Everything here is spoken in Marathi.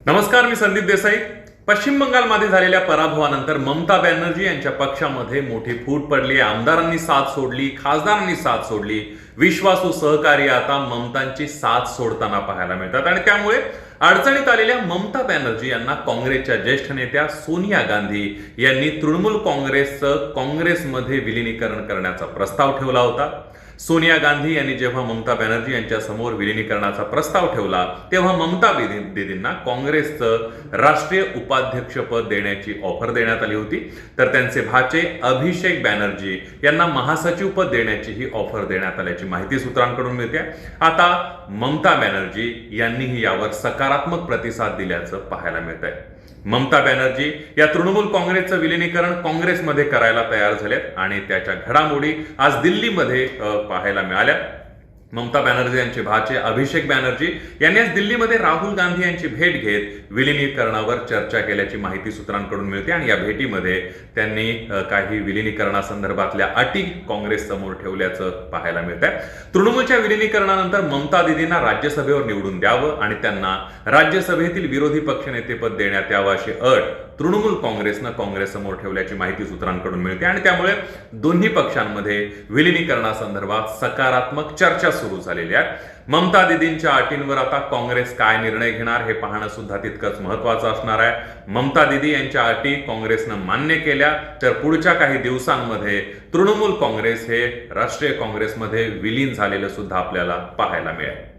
नमस्कार, मी संदीप देसाई. पश्चिम बंगालमध्ये झालेल्या पराभवानंतर ममता बॅनर्जी यांच्या पक्षामध्ये मोठी फूट पडली. आमदारांनी साथ सोडली, खासदारांनी साथ सोडली. विश्वासू सहकारी आता ममतांची साथ सोडताना पाहायला मिळतात आणि त्यामुळे अडचणीत आलेल्या ममता बॅनर्जी यांना काँग्रेसच्या ज्येष्ठ नेत्या सोनिया गांधी यांनी तृणमूल काँग्रेसचं काँग्रेसमध्ये विलिनीकरण करण्याचा प्रस्ताव ठेवला होता. सोनिया गांधी यांनी जेव्हा ममता बॅनर्जी यांच्या समोर विलिनीकरणाचा प्रस्ताव ठेवला तेव्हा ममता दीदींना काँग्रेसचं राष्ट्रीय उपाध्यक्ष पद देण्याची ऑफर देण्यात आली होती. तर त्यांचे भाचे अभिषेक बॅनर्जी यांना महासचिव पद देण्याची ही ऑफर देण्यात आल्याची माहिती सूत्रांकडून मिळते. आता ममता बॅनर्जी यांनीही यावर सकारात्मक प्रतिसाद दिल्याचं पाहायला मिळत आहे. ममता बॅनर्जी या तृणमूल काँग्रेसचं विलिनीकरण काँग्रेसमध्ये करायला तयार झालेत आणि त्याच्या घडामोडी आज दिल्लीमध्ये पाहायला मिळाल्या. ममता बॅनर्जी यांचे भाचे अभिषेक बॅनर्जी यांनी आज दिल्लीमध्ये राहुल गांधी यांची भेट घेत विलिनीकरणावर चर्चा केल्याची माहिती सूत्रांकडून मिळते आणि या भेटीमध्ये त्यांनी काही विलिनीकरणासंदर्भातल्या अटी काँग्रेस समोर ठेवल्याचं पाहायला मिळत आहे. तृणमूलच्या विलिनीकरणानंतर ममता दीदींना राज्यसभेवर निवडून द्यावं आणि त्यांना राज्यसभेतील विरोधी पक्षनेतेपद देण्यात यावं अशी अट तृणमूल काँग्रेसनं काँग्रेससमोर ठेवल्याची माहिती सूत्रांकडून मिळते आणि त्यामुळे दोन्ही पक्षांमध्ये विलिनीकरणासंदर्भात सकारात्मक चर्चा सुरू झालेली आहे. ममता दीदींच्या अटींवर आता काँग्रेस काय निर्णय घेणार हे पाहणं सुद्धा तितकंच महत्वाचं असणार आहे. ममता दीदी यांच्या अटी काँग्रेसनं मान्य केल्या तर पुढच्या काही दिवसांमध्ये तृणमूल काँग्रेस हे राष्ट्रीय काँग्रेसमध्ये विलीन झालेलं सुद्धा आपल्याला पाहायला मिळेल.